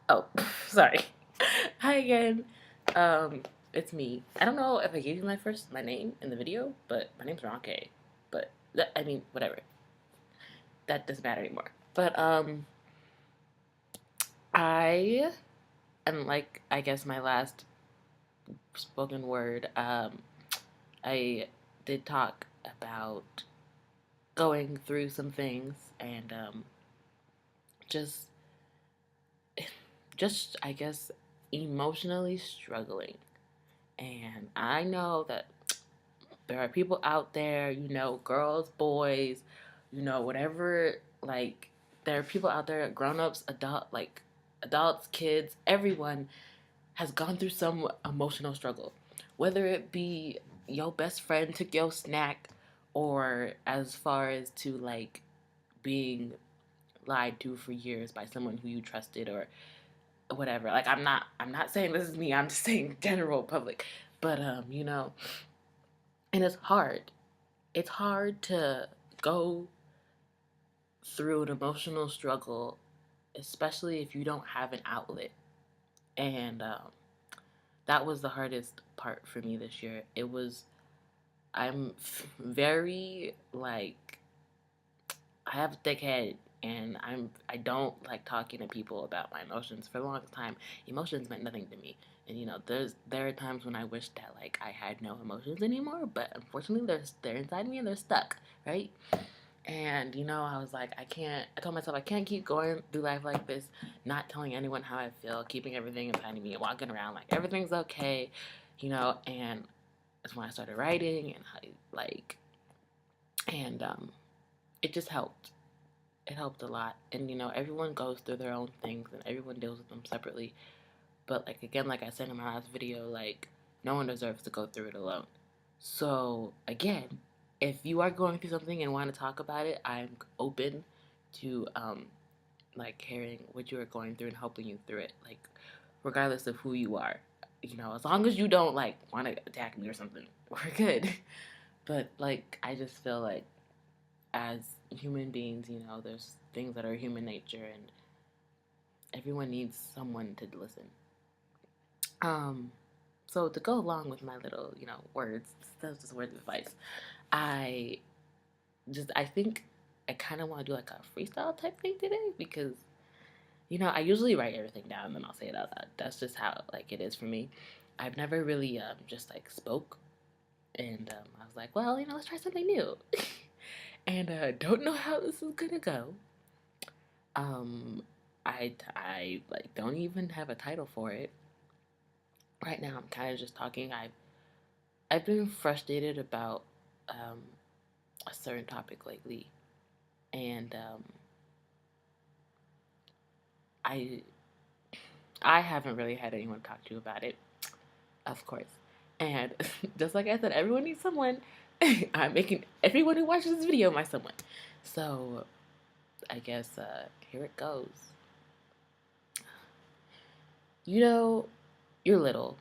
Oh, sorry. Hi again. Um, it's me. I don't know if I gave you my name in the video, but my name's Ronke. But I mean, whatever. That doesn't matter anymore. But I and like I guess my last spoken word. I did talk about going through some things and just just I guess emotionally struggling. And I know that there are people out there, girls, boys, whatever, like, there are people out there, grown-ups, adults, kids, everyone has gone through some emotional struggle. Whether it be your best friend took your snack, or as far as to, like, being lied to for years by someone who you trusted, or whatever. Like, I'm not saying this is me, I'm just saying general public. But and it's hard. It's hard to go through an emotional struggle, especially if you don't have an outlet. And that was the hardest part for me this year. I'm very, like, I have a thick head. And I don't like talking to people about my emotions. For the longest time, emotions meant nothing to me. And there are times when I wish that, like, I had no emotions anymore. But unfortunately, they're inside me and they're stuck, right? And, I was like, I told myself I can't keep going through life like this, not telling anyone how I feel, keeping everything inside of me, and walking around like everything's okay, and that's when I started writing, and it just helped. It helped a lot. And, everyone goes through their own things and everyone deals with them separately. But, like, again, like I said in my last video, like, no one deserves to go through it alone. So, again, if you are going through something and want to talk about it, I'm open to, like, hearing what you are going through and helping you through it. Like, regardless of who you are. As long as you don't, like, want to attack me or something, we're good. But, like, I just feel like as human beings, there's things that are human nature and everyone needs someone to listen. Um, so to go along with my little, words, that's just words of advice. I I think I kind of want to do like a freestyle type thing today because, I usually write everything down and then I'll say it out loud. That's just how, like, it is for me. I've never really just like spoke, and I was like, well, let's try something new. And don't know how this is gonna go. Um, I like don't even have a title for it right now. I'm kind of just talking. I've been frustrated about um, a certain topic lately, and I I haven't really had anyone talk to about it, of course. And just like I said, everyone needs someone. I'm making everyone who watches this video my someone. So I guess here it goes. You know, you're little,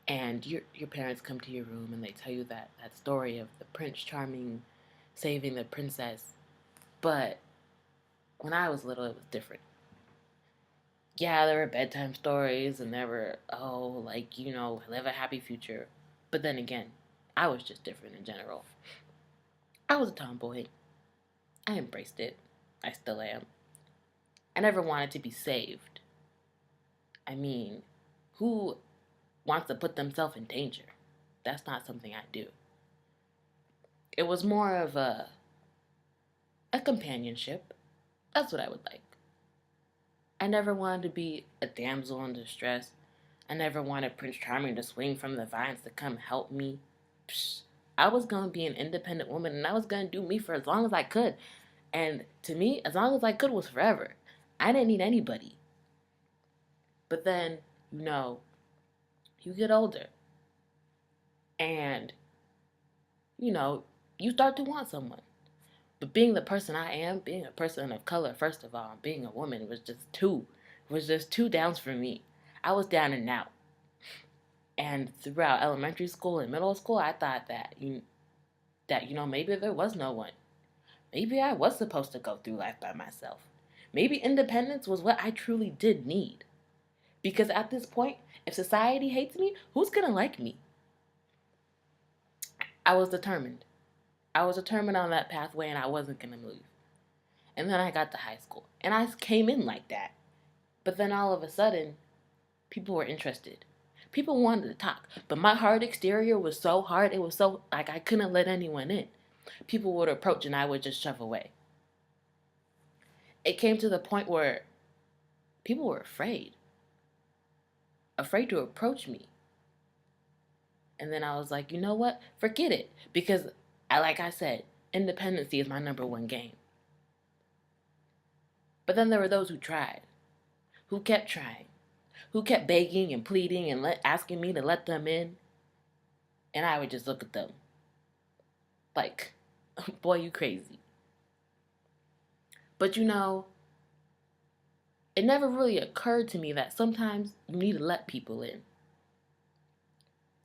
and your parents come to your room and they tell you that story of the Prince Charming saving the princess. But when I was little, it was different. Yeah, there were bedtime stories and there were, oh, like, live a happy future. But then again, I was just different in general. I was a tomboy. I embraced it. I still am. I never wanted to be saved. I mean, who wants to put themselves in danger? That's not something I do. It was more of a companionship. That's what I would like. I never wanted to be a damsel in distress. I never wanted Prince Charming to swing from the vines to come help me. Psh, I was going to be an independent woman and I was going to do me for as long as I could. And to me, as long as I could was forever. I didn't need anybody. But then, you get older and, you know, you start to want someone. But being the person I am, being a person of color, first of all, and being a woman was just two downs for me. I was down and out. And throughout elementary school and middle school, I thought that maybe there was no one. Maybe I was supposed to go through life by myself. Maybe independence was what I truly did need. Because at this point, if society hates me, who's gonna like me? I was determined. I was determined on that pathway and I wasn't gonna move. And then I got to high school and I came in like that. But then all of a sudden, people were interested. People wanted to talk. But my hard exterior was so hard, it was so like I couldn't let anyone in. People would approach and I would just shove away. It came to the point where people were afraid to approach me. And then I was like, you know what? Forget it. Because, like I said, independency is my number one game. But then there were those who tried, who kept trying, who kept begging and pleading and asking me to let them in. And I would just look at them like, boy, you crazy. But it never really occurred to me that sometimes you need to let people in.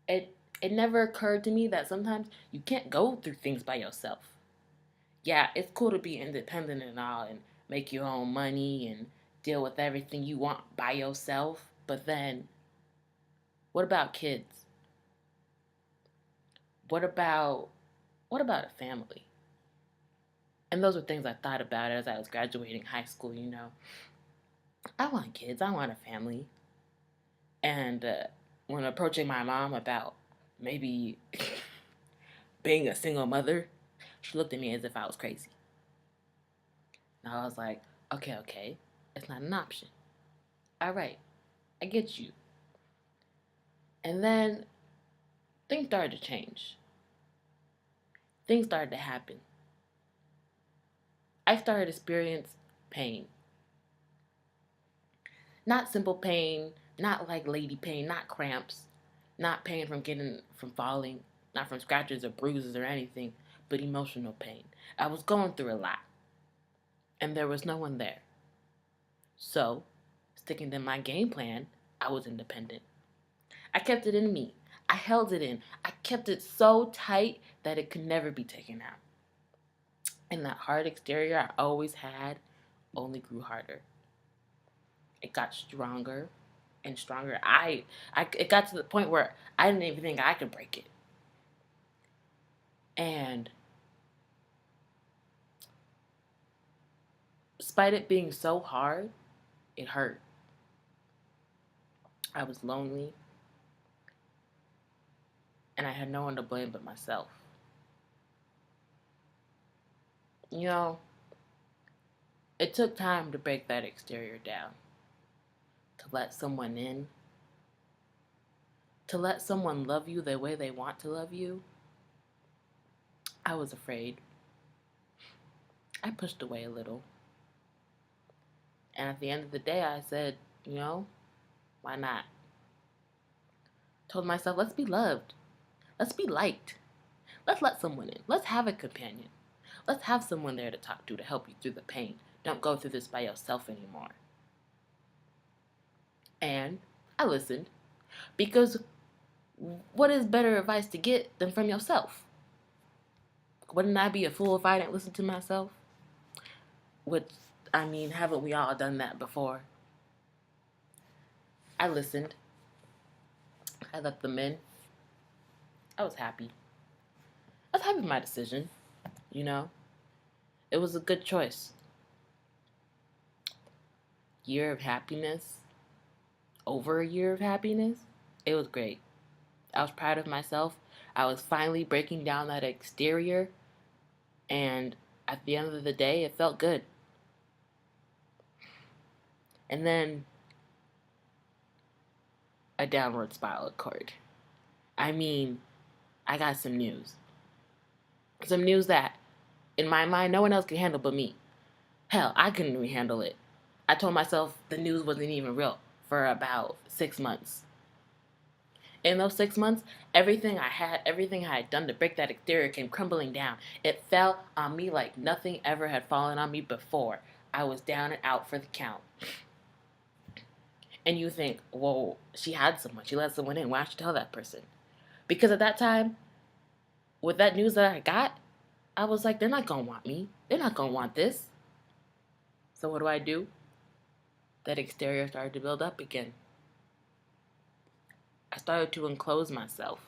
It never occurred to me that sometimes you can't go through things by yourself. Yeah, it's cool to be independent and all and make your own money and deal with everything you want by yourself. But then, what about kids? What about a family? And those were things I thought about as I was graduating high school. I want kids. I want a family. And when approaching my mom about maybe being a single mother, she looked at me as if I was crazy. And I was like, okay, it's not an option. All right, I get you. And then things started to change. Things started to happen. I started to experience pain. Not simple pain, not like lady pain, not cramps, not pain from falling, not from scratches or bruises or anything, but emotional pain. I was going through a lot, and there was no one there. So, sticking to my game plan, I was independent. I kept it in me. I held it in. I kept it so tight that it could never be taken out. And that hard exterior I always had only grew harder. It got stronger and stronger. It got to the point where I didn't even think I could break it. And despite it being so hard, it hurt. I was lonely, and I had no one to blame but myself. It took time to break that exterior down, to let someone in, to let someone love you the way they want to love you. I was afraid. I pushed away a little. And at the end of the day, I said, why not? Told myself, let's be loved. Let's be liked. Let's let someone in. Let's have a companion. Let's have someone there to talk to help you through the pain. Don't go through this by yourself anymore. And I listened, because what is better advice to get than from yourself? Wouldn't I be a fool if I didn't listen to myself? Which, haven't we all done that before? I listened. I let them in. I was happy. I was happy with my decision, It was a good choice. Year of happiness. Over a year of happiness. It was great. I was proud of myself. I was finally breaking down that exterior. And at the end of the day, it felt good. And then a downward spiral occurred. I got some news. Some news that, in my mind, no one else can handle but me. Hell, I couldn't even handle it. I told myself the news wasn't even real for about 6 months. In those 6 months, everything I had done to break that exterior came crumbling down. It fell on me like nothing ever had fallen on me before. I was down and out for the count. And you think, whoa, she had someone. She let someone in. Why don't you tell that person? Because at that time, with that news that I got, I was like, they're not going to want me. They're not going to want this. So what do? That exterior started to build up again. I started to enclose myself.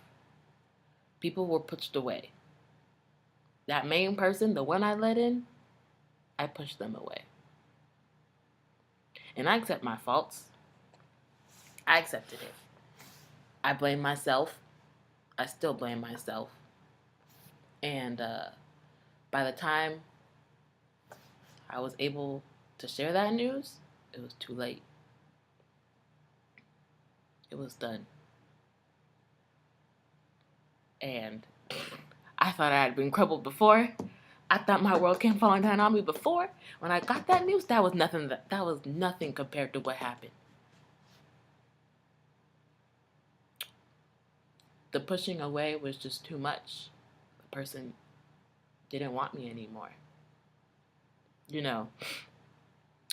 People were pushed away. That main person, the one I let in, I pushed them away. And I accept my faults. I accepted it. I blame myself. I still blame myself. And by the time I was able to share that news, it was too late. It was done. And I thought I had been crippled before. I thought my world came falling down on me before. When I got that news, that was nothing. That was nothing compared to what happened. The pushing away was just too much. The person didn't want me anymore. You know,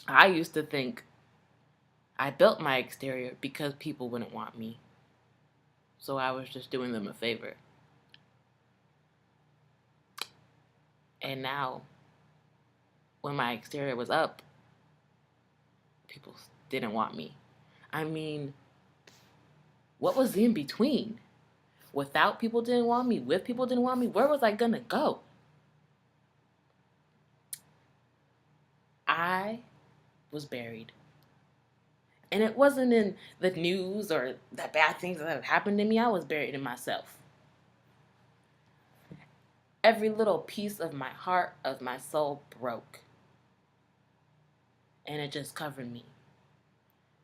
I used to think I built my exterior because people wouldn't want me. So I was just doing them a favor. And now, when my exterior was up, people didn't want me. I mean, what was in between? Without people didn't want me, with people didn't want me, where was I gonna go? I was buried. And it wasn't in the news or the bad things that had happened to me. I was buried in myself. Every little piece of my heart, of my soul broke. And it just covered me.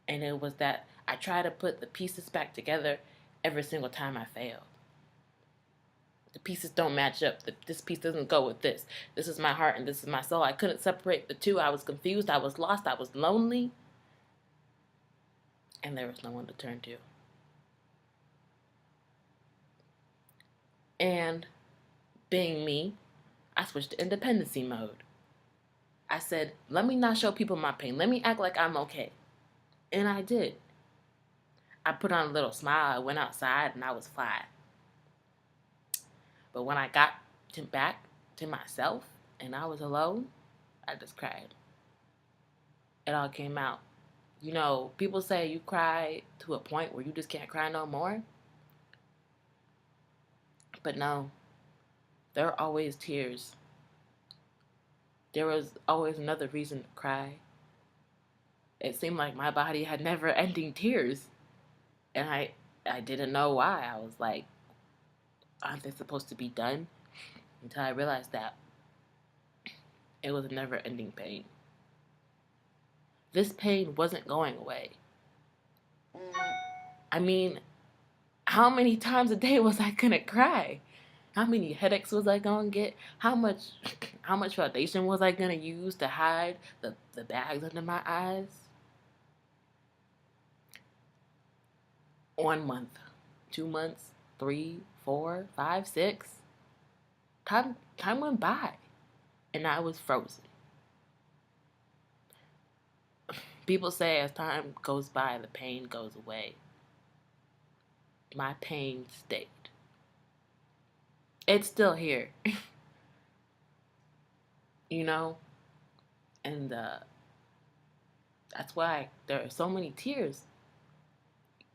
And it was that I tried to put the pieces back together every single time I failed. The pieces don't match up. This piece doesn't go with this. This is my heart and this is my soul. I couldn't separate the two. I was confused. I was lost. I was lonely. And there was no one to turn to. And being me, I switched to independency mode. I said, let me not show people my pain. Let me act like I'm okay. And I did. I put on a little smile. I went outside and I was fly. But when I got back to myself and I was alone, I just cried. It all came out. You know, people say you cry to a point where you just can't cry no more. But no, there are always tears. There was always another reason to cry. It seemed like my body had never-ending tears. And I didn't know why. I was like, aren't they supposed to be done? Until I realized that it was a never-ending pain. This pain wasn't going away. I mean, how many times a day was I gonna cry? How many headaches was I gonna get? How much foundation was I gonna use to hide the bags under my eyes? 1 month, 2 months, 3, 4, 5, 6. Time went by, and I was frozen. People say as time goes by, the pain goes away. My pain stayed. It's still here. You know? And that's why there are so many tears.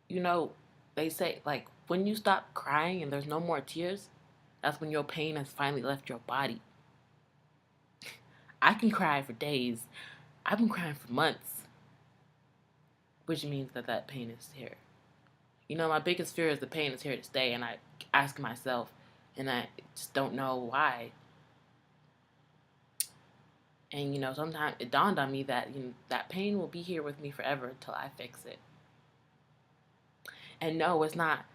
You know, they say, like, when you stop crying and there's no more tears, that's when your pain has finally left your body. I can cry for days. I've been crying for months. Which means that pain is here. You know, my biggest fear is the pain is here to stay, and I ask myself, and I just don't know why. And, you know, sometimes it dawned on me that, you know, that pain will be here with me forever until I fix it. And no, it's not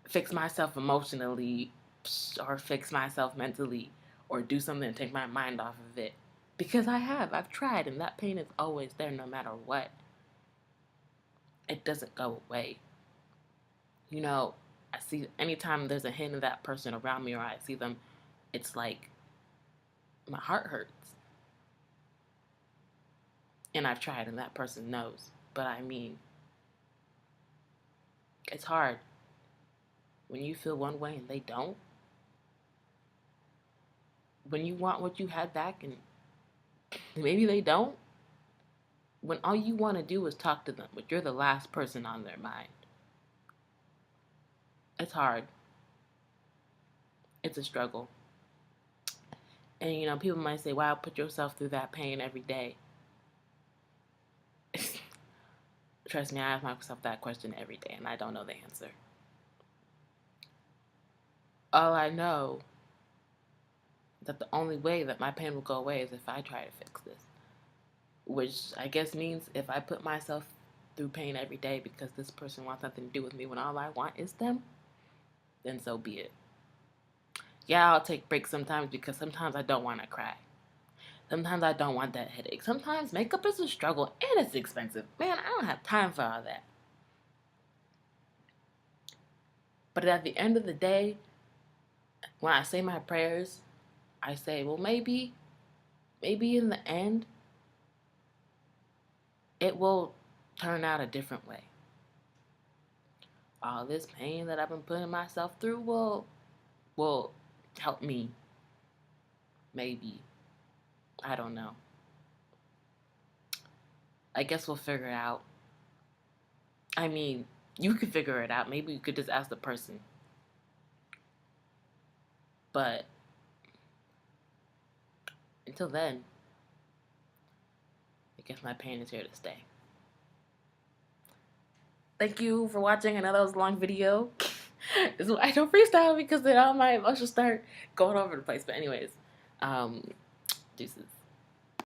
fix myself emotionally or fix myself mentally or do something to take my mind off of it. Because I've tried, and that pain is always there no matter what. It doesn't go away. You know, I see anytime there's a hint of that person around me or I see them, it's like my heart hurts. And I've tried, and that person knows. But I mean, it's hard when you feel one way and they don't. When you want what you had back and maybe they don't. When all you want to do is talk to them, but you're the last person on their mind. It's hard. It's a struggle. And, you know, people might say, wow, put yourself through that pain every day. Trust me, I ask myself that question every day, and I don't know the answer. All I know is that the only way that my pain will go away is if I try to fix this. Which I guess means if I put myself through pain every day because this person wants nothing to do with me when all I want is them, then so be it. Yeah, I'll take breaks sometimes because sometimes I don't want to cry. Sometimes I don't want that headache. Sometimes makeup is a struggle and it's expensive. Man, I don't have time for all that. But at the end of the day, when I say my prayers, I say, well, maybe in the end, it will turn out a different way. All this pain that I've been putting myself through will help me. Maybe. I don't know. I guess we'll figure it out. I mean, you could figure it out. Maybe you could just ask the person. But until then, I guess my pain is here to stay. Thank you for watching. I know that was a long video. I don't freestyle because then all my emotions start going over the place. But anyways, deuces.